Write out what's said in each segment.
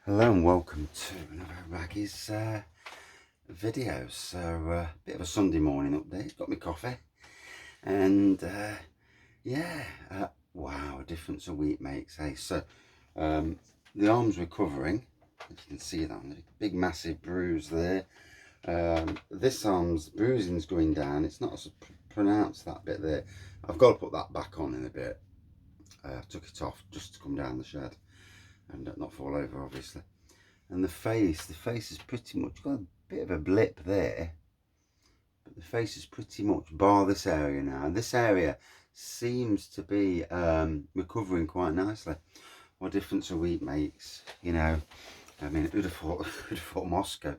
Hello and welcome to another Raggy's video. So bit of a Sunday morning update. Got my coffee and wow, a difference a week makes. Hey, so the arm's recovering. If you can see that, big massive bruise there. This arm's bruising's going down. It's not as pronounced, that bit there. I've got to put that back on in a bit. I took it off just to come down the shed and not fall over, obviously. And the face is pretty much got a bit of a blip there, but the face is pretty much bar this area now. And this area seems to be recovering quite nicely. What difference a week makes, you know. I mean, who'd have thought Moscow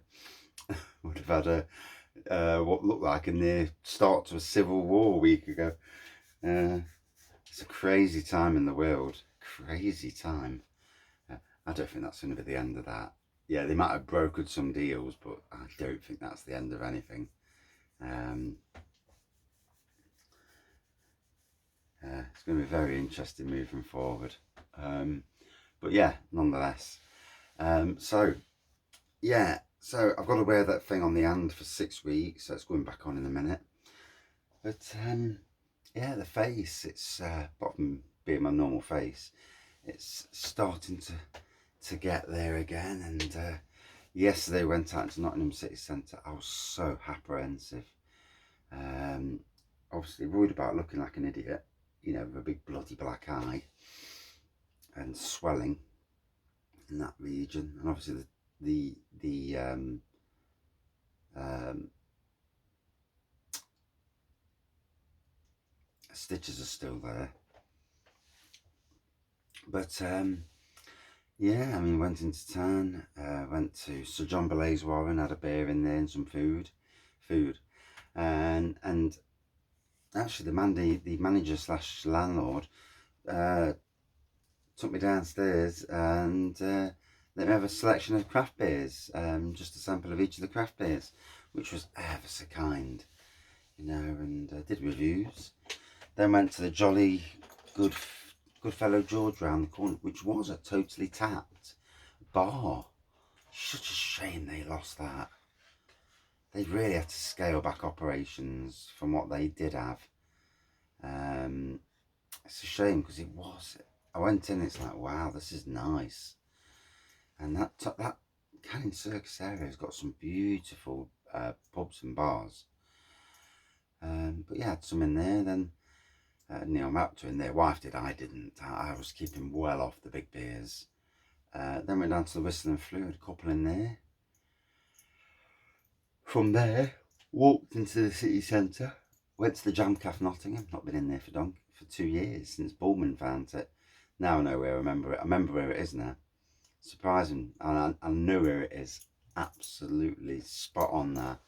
would have had a what looked like a near start to a civil war a week ago. It's a crazy time in the world. Crazy time. I don't think that's going to be the end of that. Yeah, they might have brokered some deals, but I don't think that's the end of anything. It's going to be very interesting moving forward. But yeah, nonetheless. So I've got to wear that thing on the hand for 6 weeks, so it's going back on in a minute. But yeah, the face, it's apart from being my normal face, it's starting to get there again. And yesterday went out to Nottingham city centre. I was so apprehensive, obviously worried about looking like an idiot, you know, with a big bloody black eye and swelling in that region. And obviously the stitches are still there, but yeah, I mean, went into town, went to Sir John Belvoir and had a beer in there and some food, and actually the manager slash landlord took me downstairs and let me have a selection of craft beers, just a sample of each of the craft beers, which was ever so kind, you know, and did reviews. Then went to the Jolly Good Fellow George round the corner, which was a totally tapped bar. Such a shame they lost that. They really had to scale back operations from what they did have. It's a shame because it was. I went in, it's like, wow, this is nice. And that Canning Circus area has got some beautiful pubs and bars. But yeah, had some in there. Then Neil Mapter in there. Wife did, I didn't. I was keeping well off the big beers. Then went down to the Whistle and Flew, had a couple in there. From there, walked into the city centre, went to the Jam Cafe Nottingham. Not been in there for 2 years, since Bullman found it. Now I know where I remember it. I remember where it is now. Surprising, and I know where it is. Absolutely spot on there.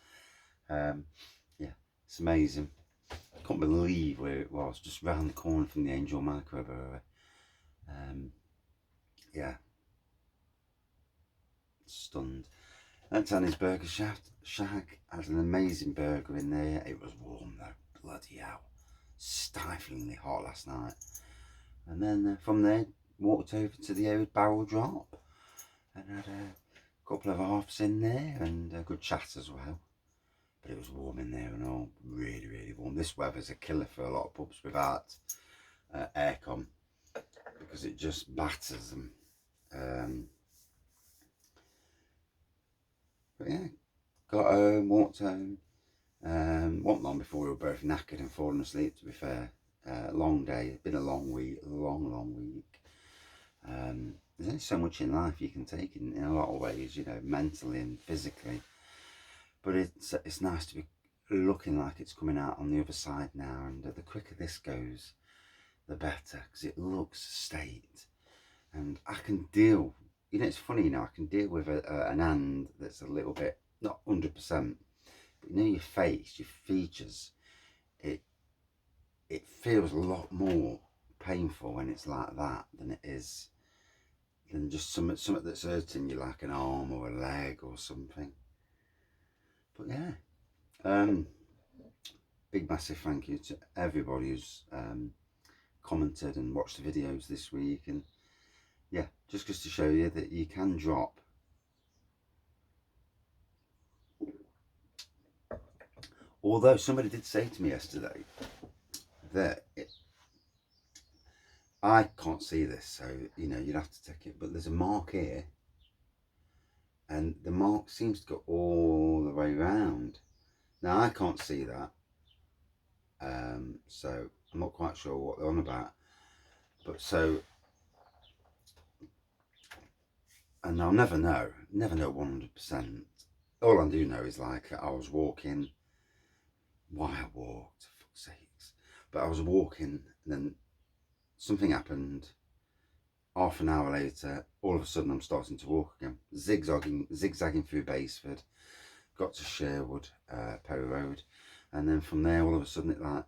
Yeah, it's amazing. I couldn't believe where it was, just round the corner from the Angel Microwave. Yeah, stunned. At Tanny's Burger Shack, had an amazing burger in there. It was warm though, bloody hell. Stiflingly hot last night. And then from there, walked over to the old Barrel Drop and had a couple of halves in there and a good chat as well. But it was warm in there and all, really, really warm. This weather's a killer for a lot of pubs without aircon, because it just batters them. But yeah, got home, walked home. Wasn't long before we were both knackered and falling asleep, to be fair. Long day, it's been a long week, long week. There's only so much in life you can take in a lot of ways, you know, mentally and physically. But it's nice to be looking like it's coming out on the other side now, and the quicker this goes, the better, because it looks state. And I can deal, you know, it's funny, you know, I can deal with an hand that's a little bit, not 100%, but you know, your face, your features, it feels a lot more painful when it's like that than it is than just something that's hurting you, like an arm or a leg or something. But yeah, big massive thank you to everybody who's commented and watched the videos this week, and yeah, just to show you that you can drop. Although somebody did say to me yesterday that I can't see this, so you know you'd have to take it, but there's a mark here, and the mark seems to go all the way around. Now I can't see that, so I'm not quite sure what they're on about. But so, and I'll never know 100%. All I do know is like I was walking, why I walked, for fuck's sakes. But I was walking, and then something happened. Half an hour later, all of a sudden I'm starting to walk again, zigzagging through Baseford, got to Sherwood, Perry Road, and then from there all of a sudden it like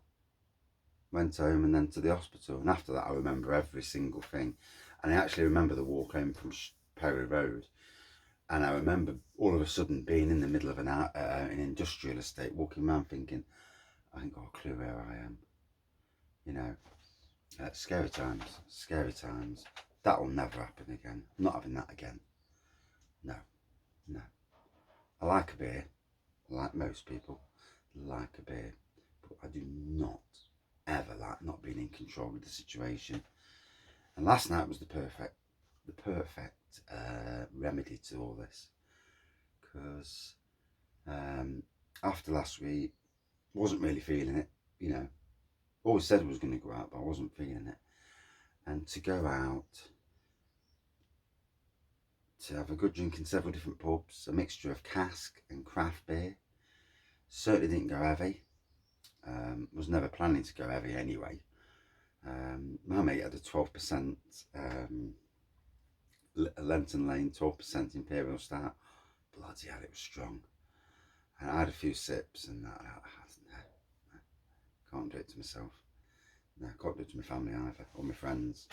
went home and then to the hospital. And after that I remember every single thing, and I actually remember the walk home from Perry Road, and I remember all of a sudden being in the middle of an industrial estate, walking around thinking, I ain't got a clue where I am, you know. Scary times, scary times. That will never happen again. I'm not having that again. No, no. I like a beer, like most people like a beer, but I do not ever like not being in control of the situation. And last night was the perfect remedy to all this, because after last week, wasn't really feeling it, you know. Always said I was going to go out, but I wasn't feeling it. And to go out, to have a good drink in several different pubs, a mixture of cask and craft beer. Certainly didn't go heavy. Was never planning to go heavy anyway. My mate had a 12% Lenton Lane 12% Imperial Stout. Bloody hell, it was strong. And I had a few sips and that. No, can't do it to myself. No, can't do it to my family either, or my friends.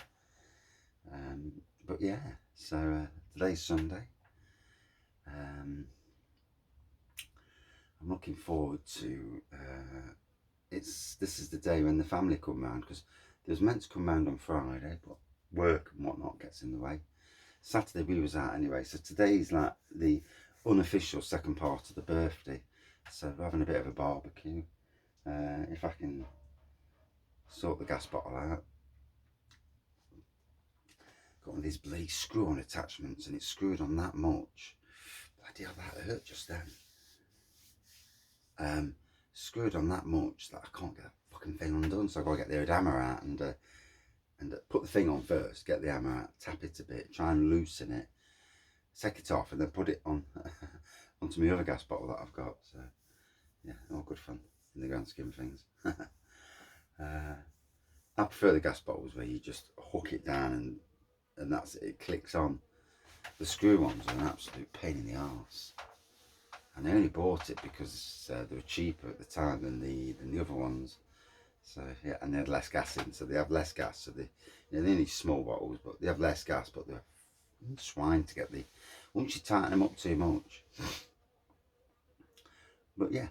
But yeah, so today's Sunday. I'm looking forward to this is the day when the family come round, because they was meant to come round on Friday, but work and whatnot gets in the way. Saturday we was out anyway, so today's like the unofficial second part of the birthday, so we're having a bit of a barbecue. If I can sort the gas bottle out. Got one of these bloody screw-on attachments, and it's screwed on that much. Bloody hell, that hurt just then. Screwed on that much that I can't get that fucking thing undone, so I've got to get the old hammer out and put the thing on first, get the hammer out, tap it a bit, try and loosen it, take it off, and then put it on onto my other gas bottle that I've got. So yeah, all good fun in the grand scheme of things. I prefer the gas bottles where you just hook it down and that's it, it clicks on. The screw ones are an absolute pain in the arse. And I only bought it because they were cheaper at the time than the other ones. So yeah, and they had less gas in, so they have less gas. So they, you know, they're only small bottles, but they have less gas. But they're swine to get the. Once you tighten them up too much. But yeah,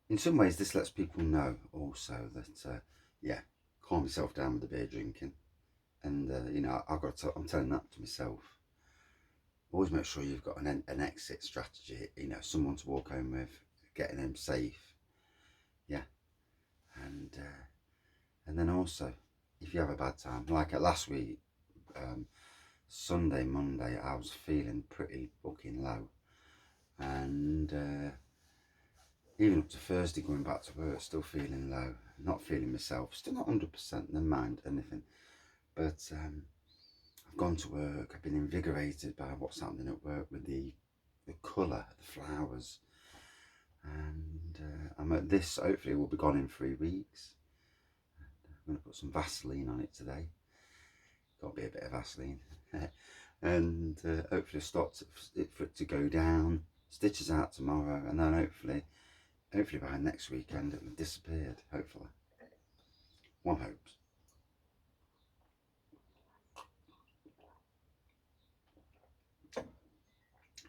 in some ways this lets people know also that yeah, calm yourself down with the beer drinking, and you know I'm telling that to myself. Always make sure you've got an exit strategy, you know, someone to walk home with, getting them safe, yeah, and then also, if you have a bad time, like last week, Sunday, Monday, I was feeling pretty fucking low, and even up to Thursday going back to work, still feeling low, not feeling myself, still not 100%, never mind anything, but I've gone to work, I've been invigorated by what's happening at work with the colour, the flowers, and I'm at this, hopefully it will be gone in 3 weeks. I'm going to put some Vaseline on it today, got to be a bit of Vaseline, and hopefully start for it to go down, stitches out tomorrow, and then hopefully by next weekend it will have disappeared, hopefully. One hopes.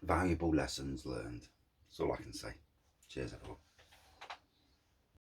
Valuable lessons learned. That's all I can say. Cheers, everyone.